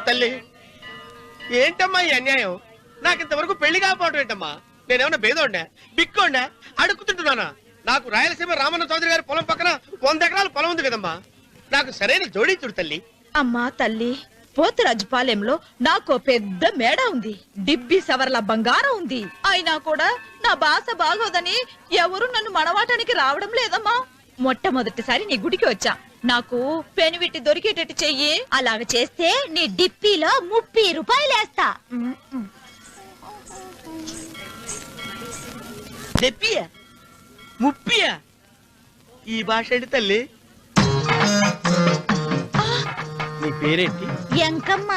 తల్లి ఏంటమ్మా ఈ అన్యాయం? నాకు ఇంతవరకు పెళ్లి కాకపోవడం ఏంటమ్మా? నేనేమన్నా బేదోండా బిక్కోండా అడుక్కుతుంటున్నానా? నాకు రాయలసీమ రామన్న చౌదరి గారి పొలం పక్కన 100 ఎకరాల పొలం ఉంది కదమ్మా. నాకు సరైన జోడించుడు తల్లి. అమ్మా తల్లి, పోతురాజుపాలెంలో నాకు పెద్ద మేడ ఉంది, డిబ్బి సవర్ల బంగారం ఉంది. అయినా కూడా నా భాష బాగోదని ఎవరు నన్ను మనవాటానికి రావడం లేదమ్మా. మొట్టమొదటిసారి నీ గుడికి వచ్చా. నాకు పెనువిట్టి దొరికేటట్టు చెయ్యి. అలాగ చేస్తే నీ డిప్పీలో 30 రూపాయలేస్తా. డెప్పియా 30? ఈ భాష ఏంటి తల్లి? నీ పేరేంటి? ఎంకమ్మ.